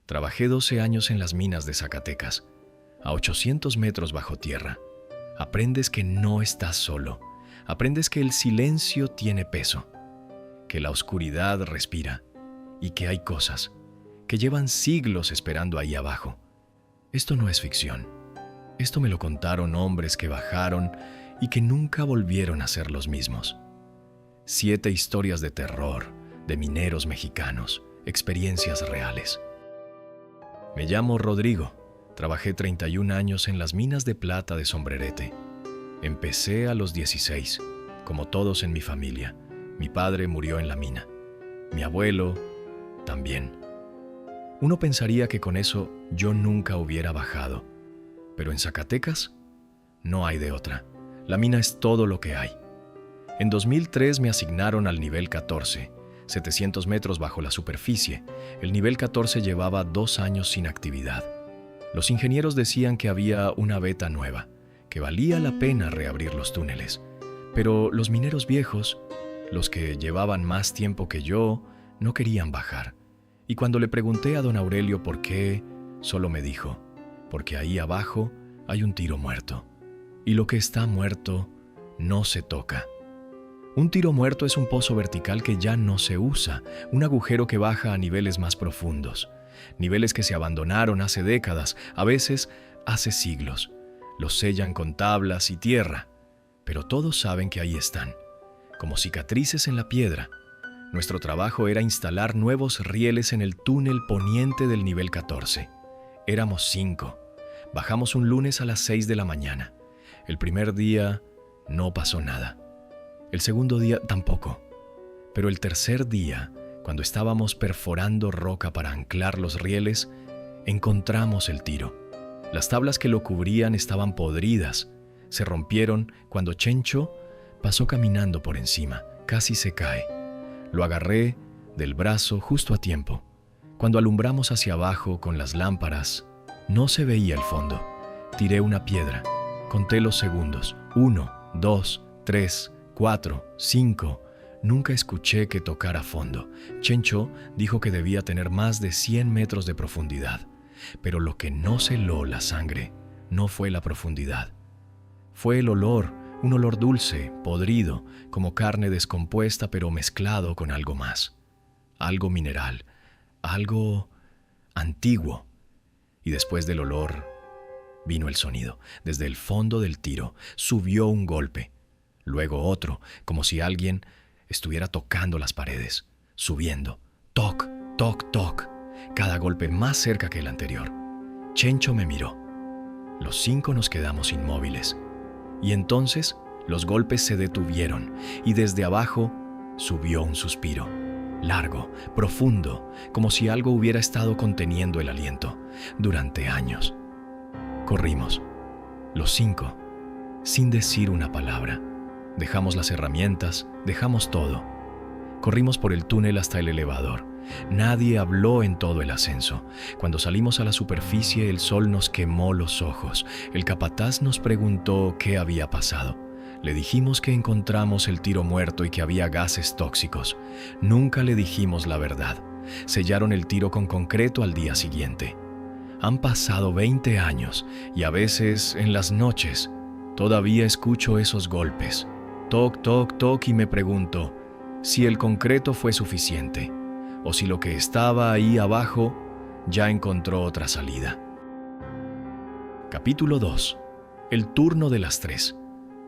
Trabajé 12 años en las minas de Zacatecas, a 800 metros bajo tierra. Aprendes que no estás solo. Aprendes que el silencio tiene peso, que la oscuridad respira y que hay cosas que llevan siglos esperando ahí abajo. Esto no es ficción. Esto me lo contaron hombres que bajaron y que nunca volvieron a ser los mismos. 7 historias de terror, de mineros mexicanos, experiencias reales. Me llamo Rodrigo. Trabajé 31 años en las minas de plata de Sombrerete. Empecé a los 16, como todos en mi familia. Mi padre murió en la mina. Mi abuelo también. Uno pensaría que con eso yo nunca hubiera bajado. Pero en Zacatecas no hay de otra. La mina es todo lo que hay. En 2003 me asignaron al nivel 14, 700 metros bajo la superficie. El nivel 14 llevaba 2 años sin actividad. Los ingenieros decían que había una veta nueva, que valía la pena reabrir los túneles. Pero los mineros viejos, los que llevaban más tiempo que yo, no querían bajar. Y cuando le pregunté a don Aurelio por qué, solo me dijo, porque ahí abajo hay un tiro muerto. Y lo que está muerto no se toca. Un tiro muerto es un pozo vertical que ya no se usa, un agujero que baja a niveles más profundos. Niveles que se abandonaron hace décadas, a veces hace siglos. Los sellan con tablas y tierra, pero todos saben que ahí están, como cicatrices en la piedra. Nuestro trabajo era instalar nuevos rieles en el túnel poniente del nivel 14. Éramos 5. Bajamos un lunes a las 6 de la mañana. El primer día no pasó nada. El segundo día tampoco. Pero el tercer día, cuando estábamos perforando roca para anclar los rieles, encontramos el tiro. Las tablas que lo cubrían estaban podridas. Se rompieron cuando Chencho pasó caminando por encima. Casi se cae. Lo agarré del brazo justo a tiempo. Cuando alumbramos hacia abajo con las lámparas, no se veía el fondo. Tiré una piedra. Conté los segundos. 1, 2, 3, 4, 5... Nunca escuché que tocara fondo. Chencho dijo que debía tener más de 100 metros de profundidad. Pero lo que no celó la sangre no fue la profundidad. Fue el olor, un olor dulce, podrido, como carne descompuesta pero mezclado con algo más. Algo mineral, algo antiguo. Y después del olor vino el sonido. Desde el fondo del tiro subió un golpe. Luego otro, como si alguien estuviera tocando las paredes, subiendo. Toc, toc, toc. Cada golpe más cerca que el anterior. Chencho me miró. Los 5 nos quedamos inmóviles. Y entonces los golpes se detuvieron y desde abajo subió un suspiro. Largo, profundo, como si algo hubiera estado conteniendo el aliento durante años. Corrimos, los 5, sin decir una palabra. Dejamos las herramientas, dejamos todo. Corrimos por el túnel hasta el elevador. Nadie habló en todo el ascenso. Cuando salimos a la superficie, el sol nos quemó los ojos. El capataz nos preguntó qué había pasado. Le dijimos que encontramos el tiro muerto y que había gases tóxicos. Nunca le dijimos la verdad. Sellaron el tiro con concreto al día siguiente. Han pasado 20 años y a veces, en las noches, todavía escucho esos golpes. Toc, toc, toc, y me pregunto si el concreto fue suficiente o si lo que estaba ahí abajo ya encontró otra salida. Capítulo 2. El turno de las 3.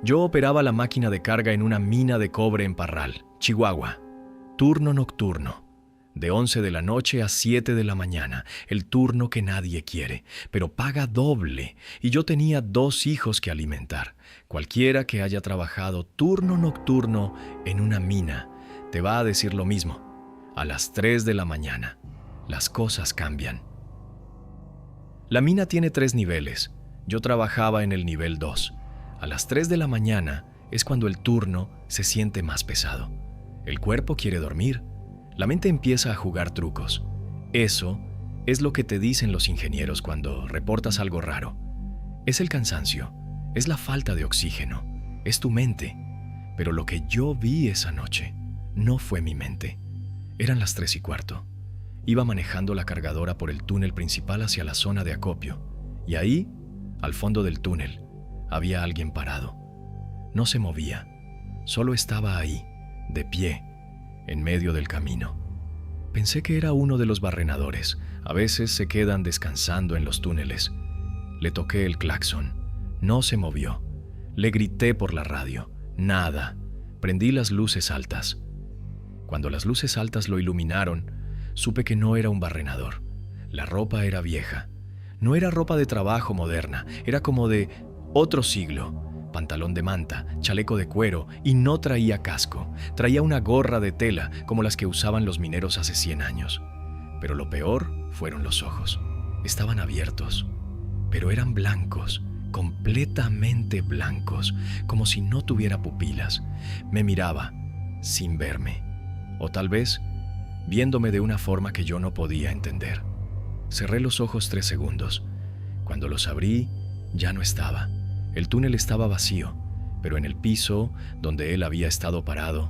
Yo operaba la máquina de carga en una mina de cobre en Parral, Chihuahua. Turno nocturno. De 11 de la noche a 7 de la mañana, el turno que nadie quiere, pero paga doble, y yo tenía 2 hijos que alimentar. Cualquiera que haya trabajado turno nocturno en una mina te va a decir lo mismo. A las 3 de la mañana, las cosas cambian. La mina tiene 3 niveles. Yo trabajaba en el nivel 2. A las 3 de la mañana es cuando el turno se siente más pesado. El cuerpo quiere dormir. La mente empieza a jugar trucos. Eso es lo que te dicen los ingenieros cuando reportas algo raro. Es el cansancio, es la falta de oxígeno, es tu mente. Pero lo que yo vi esa noche no fue mi mente. Eran las 3:15. Iba manejando la cargadora por el túnel principal hacia la zona de acopio, y ahí, al fondo del túnel, había alguien parado. No se movía, solo estaba ahí, de pie, en medio del camino. Pensé que era uno de los barrenadores. A veces se quedan descansando en los túneles. Le toqué el claxon. No se movió. Le grité por la radio. Nada. Prendí las luces altas. Cuando las luces altas lo iluminaron, supe que no era un barrenador. La ropa era vieja. No era ropa de trabajo moderna. Era como de otro siglo. Pantalón de manta, chaleco de cuero, y no traía casco. Traía una gorra de tela, como las que usaban los mineros hace 100 años. Pero lo peor fueron los ojos. Estaban abiertos, pero eran blancos, completamente blancos, como si no tuviera pupilas. Me miraba, sin verme, o tal vez viéndome de una forma que yo no podía entender. Cerré los ojos 3 segundos. Cuando los abrí, ya no estaba. El túnel estaba vacío, pero en el piso, donde él había estado parado,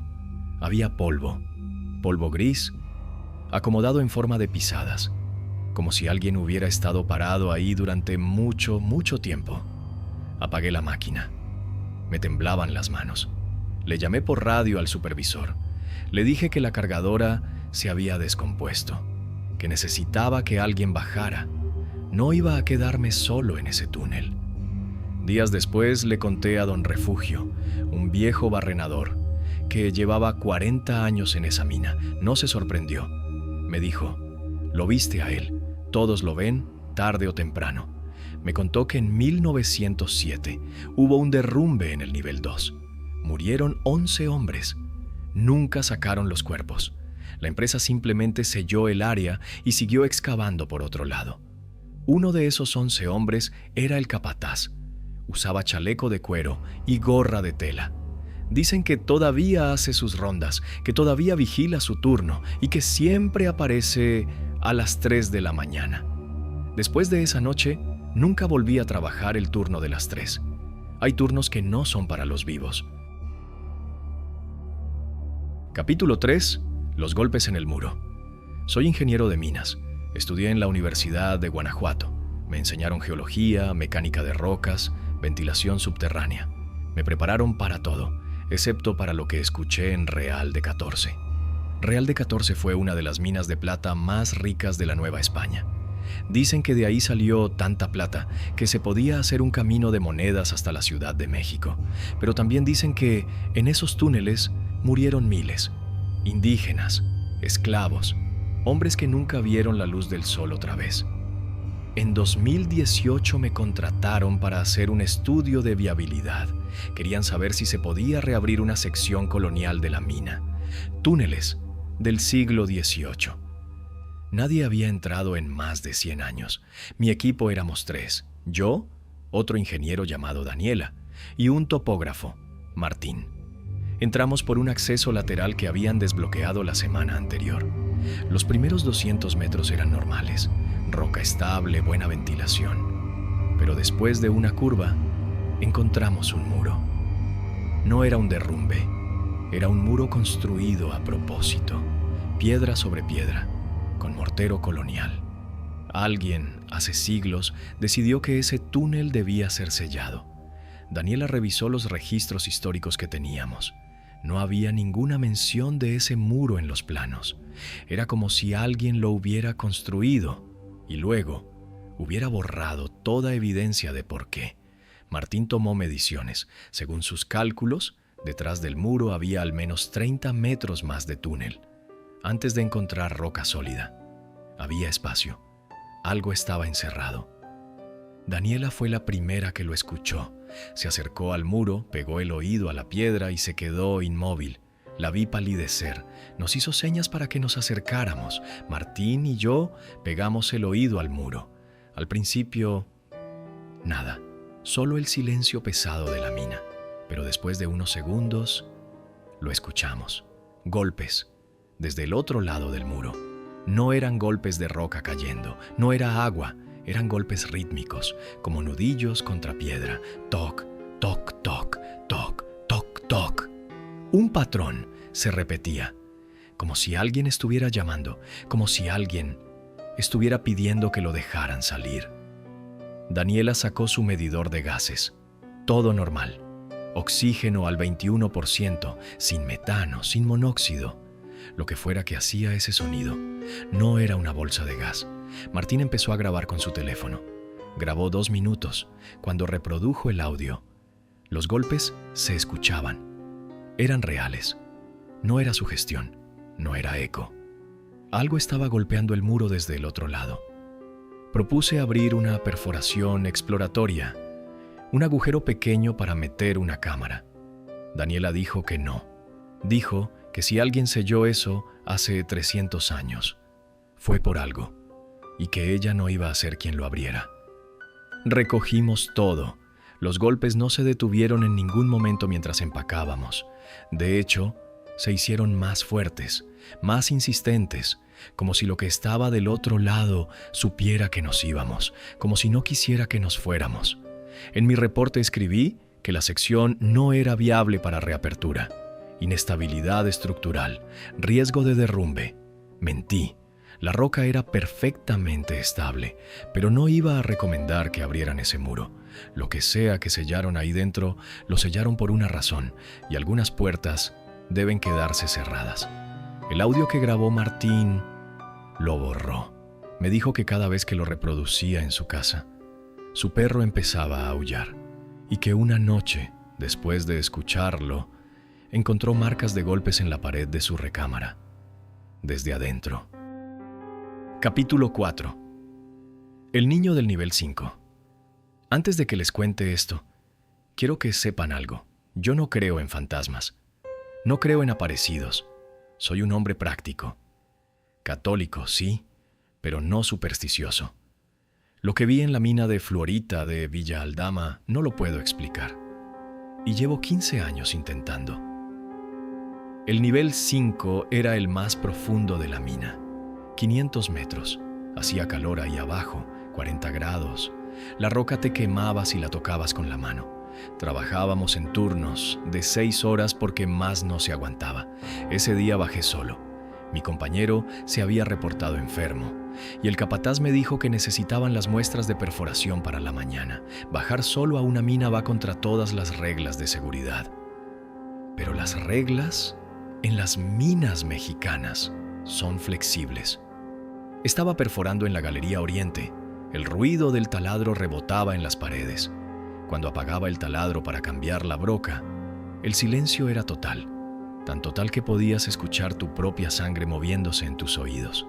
había polvo gris, acomodado en forma de pisadas, como si alguien hubiera estado parado ahí durante mucho, mucho tiempo. Apagué la máquina. Me temblaban las manos. Le llamé por radio al supervisor. Le dije que la cargadora se había descompuesto, que necesitaba que alguien bajara. No iba a quedarme solo en ese túnel. Días después le conté a don Refugio, un viejo barrenador, que llevaba 40 años en esa mina. No se sorprendió. Me dijo, «Lo viste a él. Todos lo ven, tarde o temprano». Me contó que en 1907 hubo un derrumbe en el nivel 2. Murieron 11 hombres. Nunca sacaron los cuerpos. La empresa simplemente selló el área y siguió excavando por otro lado. Uno de esos 11 hombres era el capataz. Usaba chaleco de cuero y gorra de tela. Dicen que todavía hace sus rondas, que todavía vigila su turno y que siempre aparece a las 3 de la mañana. Después de esa noche, nunca volví a trabajar el turno de las 3. Hay turnos que no son para los vivos. Capítulo 3. Los golpes en el muro. Soy ingeniero de minas. Estudié en la Universidad de Guanajuato. Me enseñaron geología, mecánica de rocas, ventilación subterránea. Me prepararon para todo, excepto para lo que escuché en Real de 14. Real de 14 fue una de las minas de plata más ricas de la Nueva España. Dicen que de ahí salió tanta plata que se podía hacer un camino de monedas hasta la Ciudad de México. Pero también dicen que en esos túneles murieron miles. Indígenas, esclavos, hombres que nunca vieron la luz del sol otra vez. En 2018 me contrataron para hacer un estudio de viabilidad. Querían saber si se podía reabrir una sección colonial de la mina. Túneles del siglo XVIII. Nadie había entrado en más de 100 años. Mi equipo éramos 3. Yo, otro ingeniero llamado Daniela, y un topógrafo, Martín. Entramos por un acceso lateral que habían desbloqueado la semana anterior. Los primeros 200 metros eran normales. Roca estable, buena ventilación. Pero después de una curva, encontramos un muro. No era un derrumbe, era un muro construido a propósito, piedra sobre piedra, con mortero colonial. Alguien, hace siglos, decidió que ese túnel debía ser sellado. Daniela revisó los registros históricos que teníamos. No había ninguna mención de ese muro en los planos. Era como si alguien lo hubiera construido y luego hubiera borrado toda evidencia de por qué. Martín tomó mediciones. Según sus cálculos, detrás del muro había al menos 30 metros más de túnel. Antes de encontrar roca sólida, había espacio. Algo estaba encerrado. Daniela fue la primera que lo escuchó. Se acercó al muro, pegó el oído a la piedra y se quedó inmóvil. La vi palidecer. Nos hizo señas para que nos acercáramos. Martín y yo pegamos el oído al muro. Al principio, nada. Solo el silencio pesado de la mina. Pero después de unos segundos, lo escuchamos. Golpes. Desde el otro lado del muro. No eran golpes de roca cayendo. No era agua. Eran golpes rítmicos, como nudillos contra piedra. Toc, toc, toc, toc, toc, toc. Un patrón se repetía. como si alguien estuviera llamando, como si alguien estuviera pidiendo que lo dejaran salir. Daniela sacó su medidor de gases. Todo normal. Oxígeno al 21%, sin metano, sin monóxido. Lo que fuera que hacía ese sonido, no era una bolsa de gas. Martín empezó a grabar con su teléfono. Grabó 2 minutos. Cuando reprodujo el audio, los golpes se escuchaban. Eran reales. No era sugestión, no era eco. Algo estaba golpeando el muro desde el otro lado. Propuse abrir una perforación exploratoria, un agujero pequeño para meter una cámara. Daniela dijo que no. Dijo que si alguien selló eso hace 300 años, fue por algo, y que ella no iba a ser quien lo abriera. Recogimos todo. Los golpes no se detuvieron en ningún momento mientras empacábamos. De hecho, se hicieron más fuertes, más insistentes, como si lo que estaba del otro lado supiera que nos íbamos, como si no quisiera que nos fuéramos. En mi reporte escribí que la sección no era viable para reapertura. Inestabilidad estructural, riesgo de derrumbe. Mentí. La roca era perfectamente estable, pero no iba a recomendar que abrieran ese muro. Lo que sea que sellaron ahí dentro, lo sellaron por una razón, y algunas puertas deben quedarse cerradas. El audio que grabó Martín lo borró. Me dijo que cada vez que lo reproducía en su casa, su perro empezaba a aullar, y que una noche, después de escucharlo, encontró marcas de golpes en la pared de su recámara, desde adentro. Capítulo 4. El niño del nivel 5. Antes de que les cuente esto, quiero que sepan algo. Yo no creo en fantasmas. No creo en aparecidos. Soy un hombre práctico. Católico, sí, pero no supersticioso. Lo que vi en la mina de fluorita de Villa Aldama no lo puedo explicar. Y llevo 15 años intentando. El nivel 5 era el más profundo de la mina. 500 metros. Hacía calor ahí abajo, 40 grados. La roca te quemaba si la tocabas con la mano. Trabajábamos en turnos de 6 horas porque más no se aguantaba. Ese día bajé solo. Mi compañero se había reportado enfermo y el capataz me dijo que necesitaban las muestras de perforación para la mañana. Bajar solo a una mina va contra todas las reglas de seguridad. Pero las reglas en las minas mexicanas son flexibles. Estaba perforando en la Galería Oriente. El ruido del taladro rebotaba en las paredes. Cuando apagaba el taladro para cambiar la broca, el silencio era total, tan total que podías escuchar tu propia sangre moviéndose en tus oídos.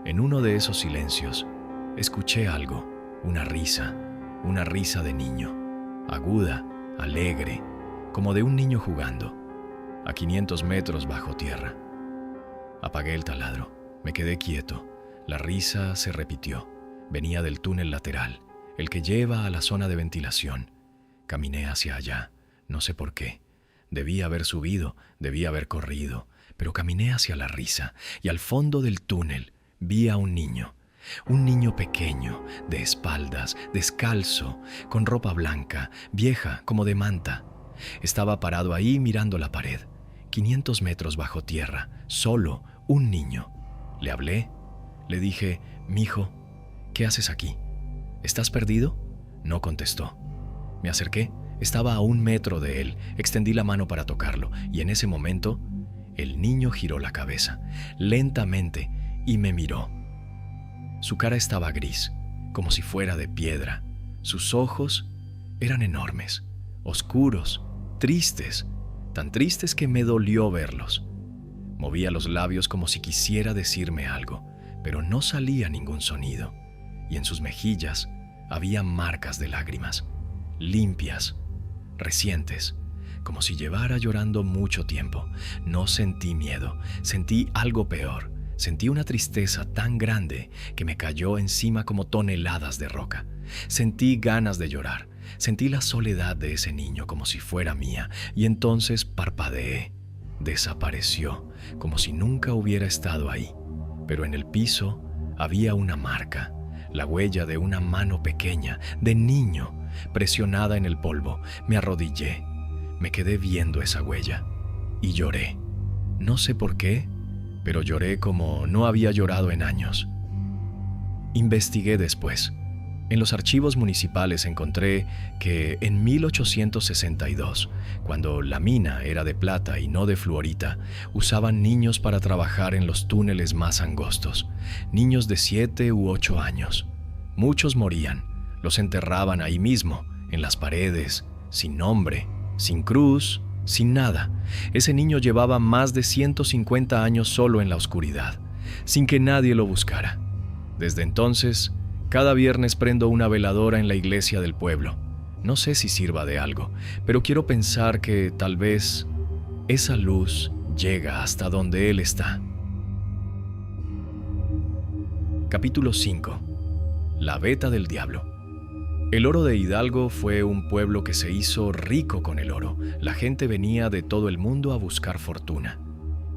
En uno de esos silencios, escuché algo, una risa de niño, aguda, alegre, como de un niño jugando, a 500 metros bajo tierra. Apagué el taladro, me quedé quieto. La risa se repitió. Venía del túnel lateral, el que lleva a la zona de ventilación. Caminé hacia allá, no sé por qué. Debía haber subido, debía haber corrido, pero caminé hacia la risa y al fondo del túnel vi a un niño pequeño, de espaldas, descalzo, con ropa blanca, vieja como de manta. Estaba parado ahí mirando la pared, 500 metros bajo tierra, solo, un niño. Le hablé, le dije, «Mijo, ¿qué haces aquí? ¿Estás perdido?» No contestó. Me acerqué, estaba a 1 metro de él, extendí la mano para tocarlo y en ese momento el niño giró la cabeza, lentamente, y me miró. Su cara estaba gris, como si fuera de piedra. Sus ojos eran enormes, oscuros, tristes, tan tristes que me dolió verlos. Movía los labios como si quisiera decirme algo, pero no salía ningún sonido, y en sus mejillas había marcas de lágrimas, limpias, recientes, como si llevara llorando mucho tiempo. No sentí miedo, sentí algo peor. Sentí una tristeza tan grande que me cayó encima como toneladas de roca. Sentí ganas de llorar, sentí la soledad de ese niño como si fuera mía, y entonces parpadeé. Desapareció, como si nunca hubiera estado ahí. Pero en el piso había una marca, la huella de una mano pequeña, de niño, presionada en el polvo. Me arrodillé, me quedé viendo esa huella y lloré. No sé por qué, pero lloré como no había llorado en años. Investigué después. En los archivos municipales encontré que en 1862, cuando la mina era de plata y no de fluorita, usaban niños para trabajar en los túneles más angostos, niños de 7 u 8 años. Muchos morían, los enterraban ahí mismo, en las paredes, sin nombre, sin cruz, sin nada. Ese niño llevaba más de 150 años solo en la oscuridad, sin que nadie lo buscara. Desde entonces, cada viernes prendo una veladora en la iglesia del pueblo. No sé si sirva de algo, pero quiero pensar que tal vez esa luz llega hasta donde Él está. Capítulo 5. La veta del diablo. El oro de Hidalgo fue un pueblo que se hizo rico con el oro. La gente venía de todo el mundo a buscar fortuna.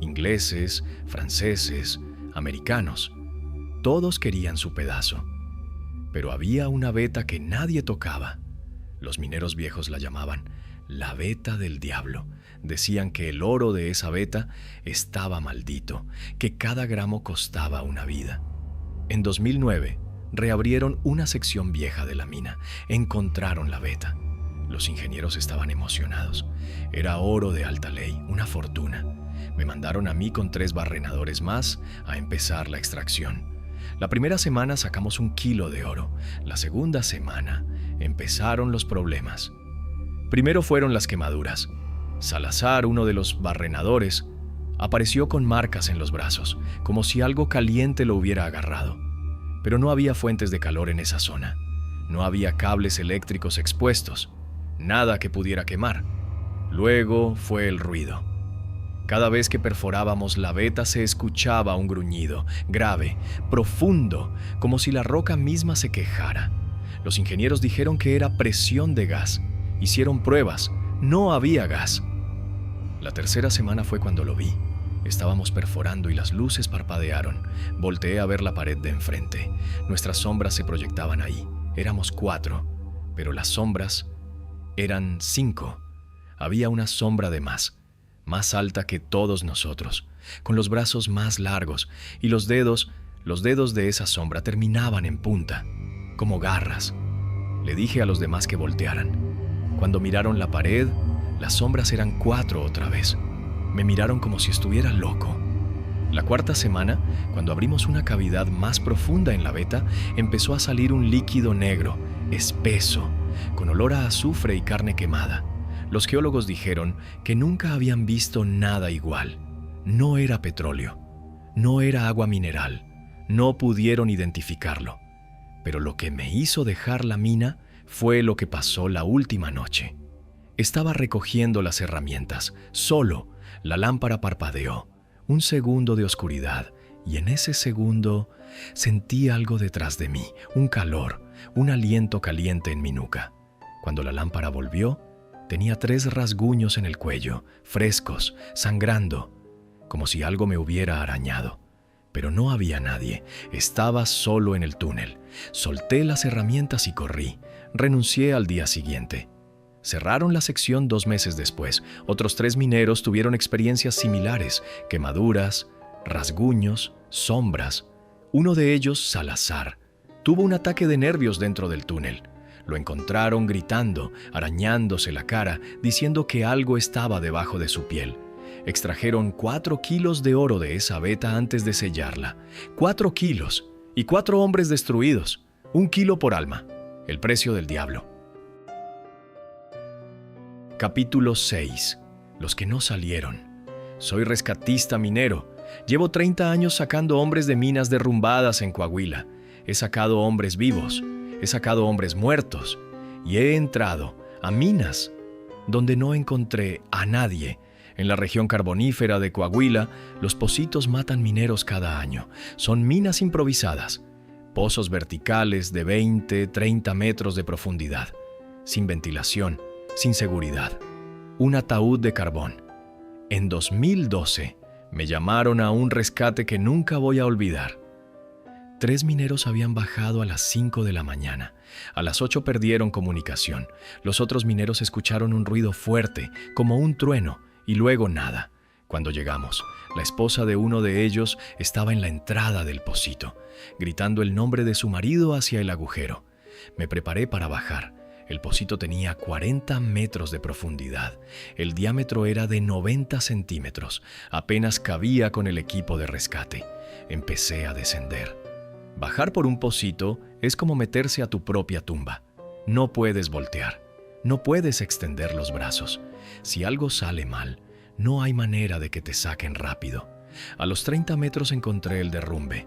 Ingleses, franceses, americanos. Todos querían su pedazo. Pero había una veta que nadie tocaba. Los mineros viejos la llamaban la veta del diablo. Decían que el oro de esa veta estaba maldito, que cada gramo costaba una vida. En 2009, reabrieron una sección vieja de la mina. Encontraron la veta. Los ingenieros estaban emocionados. Era oro de alta ley, una fortuna. Me mandaron a mí con 3 barrenadores más a empezar la extracción. La primera semana sacamos 1 kilo de oro. La segunda semana empezaron los problemas. Primero fueron las quemaduras. Salazar, uno de los barrenadores, apareció con marcas en los brazos, como si algo caliente lo hubiera agarrado. Pero no había fuentes de calor en esa zona. No había cables eléctricos expuestos. Nada que pudiera quemar. Luego fue el ruido. Cada vez que perforábamos la veta se escuchaba un gruñido, grave, profundo, como si la roca misma se quejara. Los ingenieros dijeron que era presión de gas. Hicieron pruebas. No había gas. La tercera semana fue cuando lo vi. Estábamos perforando y las luces parpadearon. Volteé a ver la pared de enfrente. Nuestras sombras se proyectaban ahí. Éramos 4, pero las sombras eran 5. Había una sombra de más alta que todos nosotros, con los brazos más largos, y los dedos de esa sombra terminaban en punta, como garras. Le dije a los demás que voltearan. Cuando miraron la pared, las sombras eran 4 otra vez. Me miraron como si estuviera loco. La cuarta semana, cuando abrimos una cavidad más profunda en la veta, empezó a salir un líquido negro, espeso, con olor a azufre y carne quemada. Los geólogos dijeron que nunca habían visto nada igual. No era petróleo, no era agua mineral, no pudieron identificarlo. Pero lo que me hizo dejar la mina fue lo que pasó la última noche. Estaba recogiendo las herramientas, solo. La lámpara parpadeó, 1 segundo de oscuridad, y en ese segundo sentí algo detrás de mí, un calor, un aliento caliente en mi nuca. Cuando la lámpara volvió, tenía 3 rasguños en el cuello, frescos, sangrando, como si algo me hubiera arañado. Pero no había nadie, estaba solo en el túnel. Solté las herramientas y corrí. Renuncié al día siguiente. Cerraron la sección 2 meses después. Otros 3 mineros tuvieron experiencias similares, quemaduras, rasguños, sombras. Uno de ellos, Salazar, tuvo un ataque de nervios dentro del túnel. Lo encontraron gritando, arañándose la cara, diciendo que algo estaba debajo de su piel. Extrajeron 4 kilos de oro de esa veta antes de sellarla. 4 kilos y 4 hombres destruidos. 1 kilo por alma. El precio del diablo. Capítulo 6. Los que no salieron. Soy rescatista minero. Llevo 30 años sacando hombres de minas derrumbadas en Coahuila. He sacado hombres vivos. He sacado hombres muertos y he entrado a minas donde no encontré a nadie. En la región carbonífera de Coahuila, los Pocitos matan mineros cada año. Son minas improvisadas, pozos verticales de 20, 30 metros de profundidad, sin ventilación, sin seguridad. Un ataúd de carbón. En 2012 me llamaron a un rescate que nunca voy a olvidar. 3 mineros habían bajado a las 5 de la mañana. A las 8 perdieron comunicación. Los otros mineros escucharon un ruido fuerte, como un trueno, y luego nada. Cuando llegamos, la esposa de uno de ellos estaba en la entrada del pocito, gritando el nombre de su marido hacia el agujero. Me preparé para bajar. El pocito tenía 40 metros de profundidad. El diámetro era de 90 centímetros. Apenas cabía con el equipo de rescate. Empecé a descender. Bajar por un pocito es como meterse a tu propia tumba. No puedes voltear. No puedes extender los brazos. Si algo sale mal, no hay manera de que te saquen rápido. A los 30 metros encontré el derrumbe.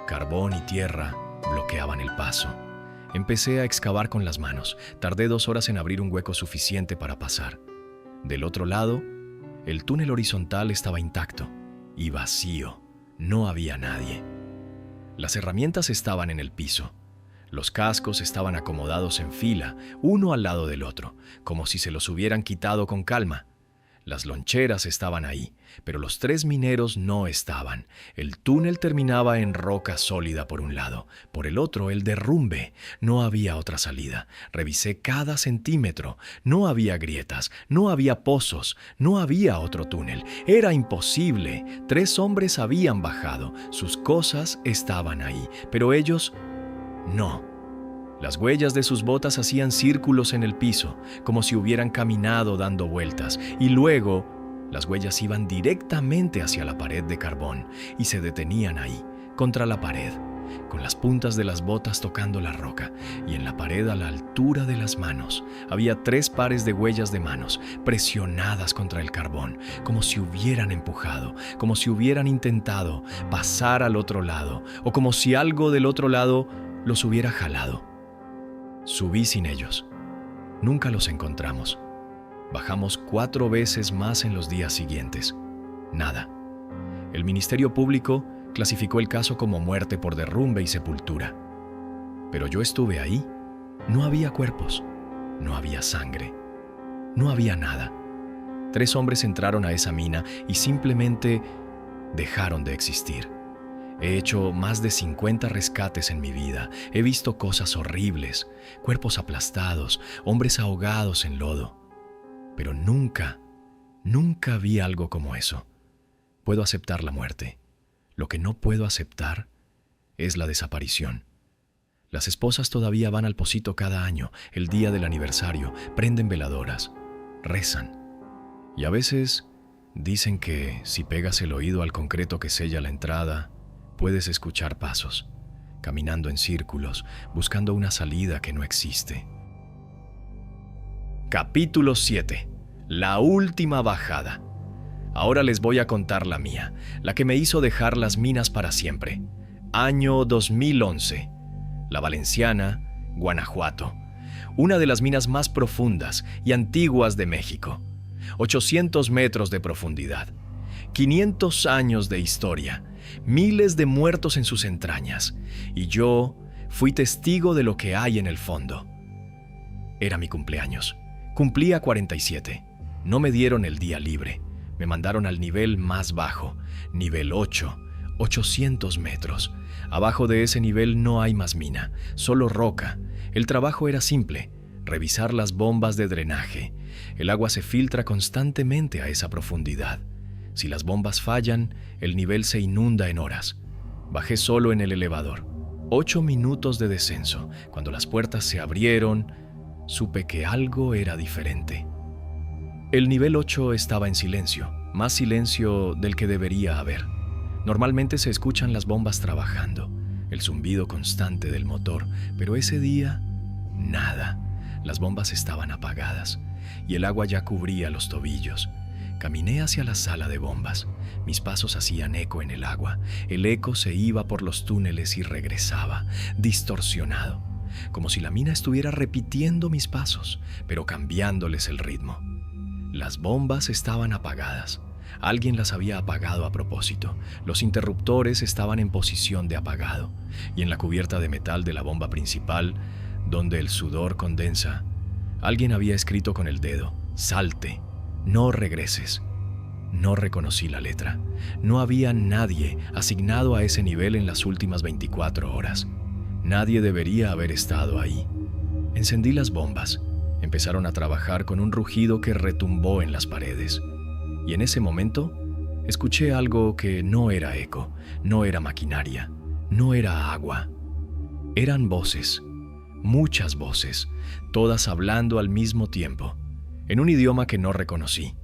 Carbón y tierra bloqueaban el paso. Empecé a excavar con las manos. Tardé 2 horas en abrir un hueco suficiente para pasar. Del otro lado, el túnel horizontal estaba intacto y vacío. No había nadie. Las herramientas estaban en el piso. Los cascos estaban acomodados en fila, uno al lado del otro, como si se los hubieran quitado con calma. Las loncheras estaban ahí, pero los 3 mineros no estaban. El túnel terminaba en roca sólida por un lado, por el otro el derrumbe. No había otra salida. Revisé cada centímetro. No había grietas, no había pozos, no había otro túnel. Era imposible. 3 hombres habían bajado. Sus cosas estaban ahí, pero ellos no. Las huellas de sus botas hacían círculos en el piso, como si hubieran caminado dando vueltas, y luego las huellas iban directamente hacia la pared de carbón y se detenían ahí, contra la pared, con las puntas de las botas tocando la roca, y en la pared a la altura de las manos había 3 pares de huellas de manos presionadas contra el carbón, como si hubieran empujado, como si hubieran intentado pasar al otro lado, o como si algo del otro lado los hubiera jalado. Subí sin ellos. Nunca los encontramos. Bajamos 4 veces más en los días siguientes. Nada. El Ministerio Público clasificó el caso como muerte por derrumbe y sepultura. Pero yo estuve ahí. No había cuerpos. No había sangre. No había nada. 3 hombres entraron a esa mina y simplemente dejaron de existir. He hecho más de 50 rescates en mi vida. He visto cosas horribles, cuerpos aplastados, hombres ahogados en lodo. Pero nunca vi algo como eso. Puedo aceptar la muerte. Lo que no puedo aceptar es la desaparición. Las esposas todavía van al pocito cada año, el día del aniversario, prenden veladoras, rezan. Y a veces dicen que si pegas el oído al concreto que sella la entrada, puedes escuchar pasos, caminando en círculos, buscando una salida que no existe. Capítulo 7. La última bajada. Ahora les voy a contar la mía, la que me hizo dejar las minas para siempre. Año 2011. La Valenciana, Guanajuato. Una de las minas más profundas y antiguas de México. 800 metros de profundidad. 500 años de historia. Miles de muertos en sus entrañas, y yo fui testigo de lo que hay en el fondo. Era mi cumpleaños. Cumplía 47. No me dieron el día libre. Me mandaron al nivel más bajo, nivel 8, 800 metros. Abajo de ese nivel no hay más mina, solo roca. El trabajo era simple, revisar las bombas de drenaje. El agua se filtra constantemente a esa profundidad. Si las bombas fallan, el nivel se inunda en horas. Bajé solo en el elevador. 8 minutos de descenso. Cuando las puertas se abrieron, supe que algo era diferente. El nivel 8 estaba en silencio, más silencio del que debería haber. Normalmente se escuchan las bombas trabajando, el zumbido constante del motor, pero ese día, nada. Las bombas estaban apagadas y el agua ya cubría los tobillos. Caminé hacia la sala de bombas. Mis pasos hacían eco en el agua. El eco se iba por los túneles y regresaba, distorsionado, como si la mina estuviera repitiendo mis pasos, pero cambiándoles el ritmo. Las bombas estaban apagadas. Alguien las había apagado a propósito. Los interruptores estaban en posición de apagado. Y en la cubierta de metal de la bomba principal, donde el sudor condensa, alguien había escrito con el dedo: «Salte, no regreses». No reconocí la letra. No había nadie asignado a ese nivel en las últimas 24 horas. Nadie debería haber estado ahí. Encendí las bombas. Empezaron a trabajar con un rugido que retumbó en las paredes. Y en ese momento escuché algo que no era eco, no era maquinaria, no era agua. Eran voces, muchas voces, todas hablando al mismo tiempo, en un idioma que no reconocí.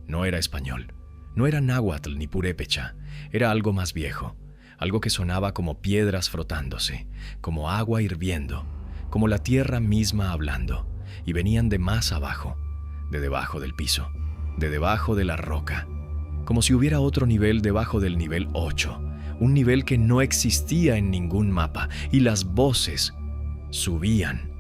No era español, no era náhuatl ni purépecha, era algo más viejo, algo que sonaba como piedras frotándose, como agua hirviendo, como la tierra misma hablando, y venían de más abajo, de debajo del piso, de debajo de la roca, como si hubiera otro nivel debajo del nivel 8, un nivel que no existía en ningún mapa, y las voces subían.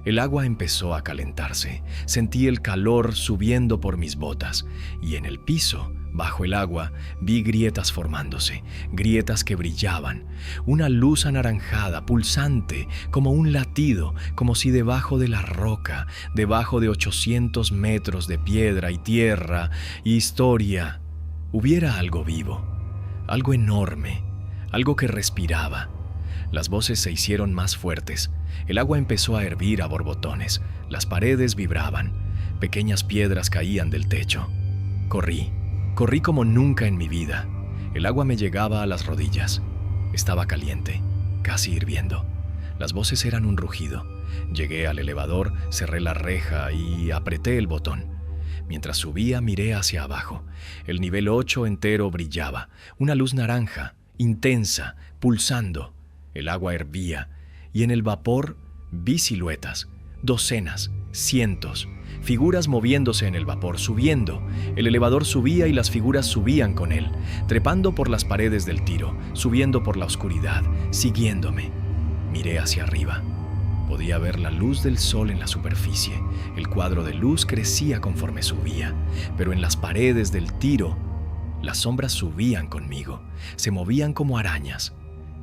El agua empezó a calentarse, sentí el calor subiendo por mis botas, y en el piso, bajo el agua, vi grietas formándose, grietas que brillaban, una luz anaranjada, pulsante, como un latido, como si debajo de la roca, debajo de 800 metros de piedra y tierra y historia, hubiera algo vivo, algo enorme, algo que respiraba. Las voces se hicieron más fuertes, el agua empezó a hervir a borbotones, las paredes vibraban, pequeñas piedras caían del techo. Corrí como nunca en mi vida. El agua me llegaba a las rodillas. Estaba caliente, casi hirviendo. Las voces eran un rugido. Llegué al elevador, cerré la reja y apreté el botón. Mientras subía, miré hacia abajo. El nivel 8 entero brillaba, una luz naranja, intensa, pulsando. El agua hervía, y en el vapor vi siluetas, docenas, cientos, figuras moviéndose en el vapor, subiendo. El elevador subía y las figuras subían con él, trepando por las paredes del tiro, subiendo por la oscuridad, siguiéndome. Miré hacia arriba. Podía ver la luz del sol en la superficie. El cuadro de luz crecía conforme subía, pero en las paredes del tiro, las sombras subían conmigo, se movían como arañas,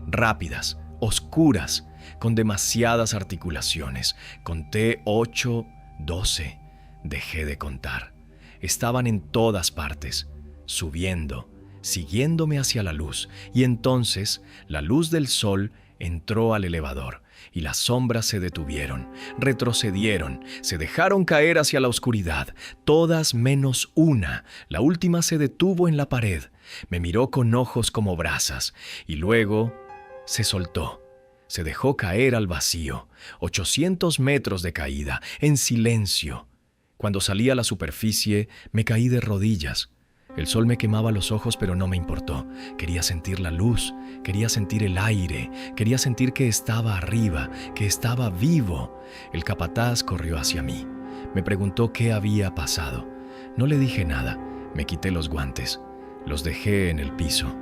rápidas, oscuras, con demasiadas articulaciones. Conté 8, 12. Dejé de contar. Estaban en todas partes, subiendo, siguiéndome hacia la luz, y entonces la luz del sol entró al elevador, y las sombras se detuvieron, retrocedieron, se dejaron caer hacia la oscuridad, todas menos una. La última se detuvo en la pared, me miró con ojos como brasas, y luego se soltó. Se dejó caer al vacío, 800 metros de caída, en silencio. Cuando salí a la superficie, me caí de rodillas. El sol me quemaba los ojos, pero no me importó. Quería sentir la luz, quería sentir el aire, quería sentir que estaba arriba, que estaba vivo. El capataz corrió hacia mí. Me preguntó qué había pasado. No le dije nada. Me quité los guantes. Los dejé en el piso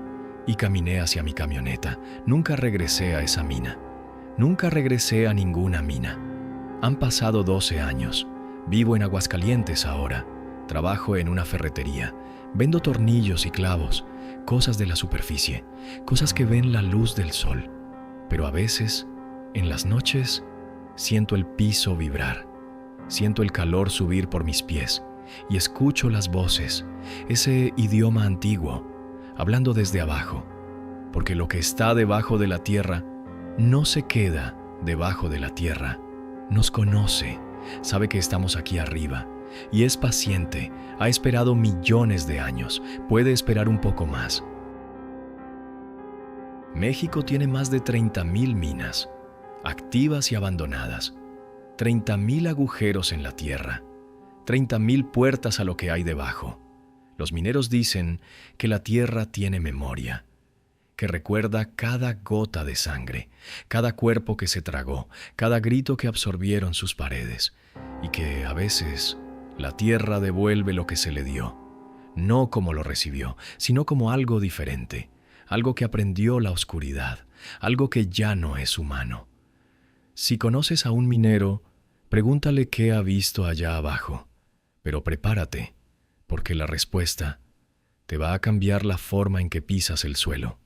y caminé hacia mi camioneta. Nunca regresé a esa mina. Nunca regresé a ninguna mina. Han pasado 12 años. Vivo en Aguascalientes ahora. Trabajo en una ferretería. Vendo tornillos y clavos, cosas de la superficie, cosas que ven la luz del sol. Pero a veces, en las noches, siento el piso vibrar. Siento el calor subir por mis pies y escucho las voces, ese idioma antiguo, hablando desde abajo, porque lo que está debajo de la tierra no se queda debajo de la tierra, nos conoce, sabe que estamos aquí arriba y es paciente, ha esperado millones de años, puede esperar un poco más. México tiene más de 30,000 minas, activas y abandonadas, 30,000 agujeros en la tierra, 30,000 puertas a lo que hay debajo. Los mineros dicen que la tierra tiene memoria, que recuerda cada gota de sangre, cada cuerpo que se tragó, cada grito que absorbieron sus paredes, y que a veces la tierra devuelve lo que se le dio, no como lo recibió, sino como algo diferente, algo que aprendió la oscuridad, algo que ya no es humano. Si conoces a un minero, pregúntale qué ha visto allá abajo, pero prepárate, porque la respuesta te va a cambiar la forma en que pisas el suelo.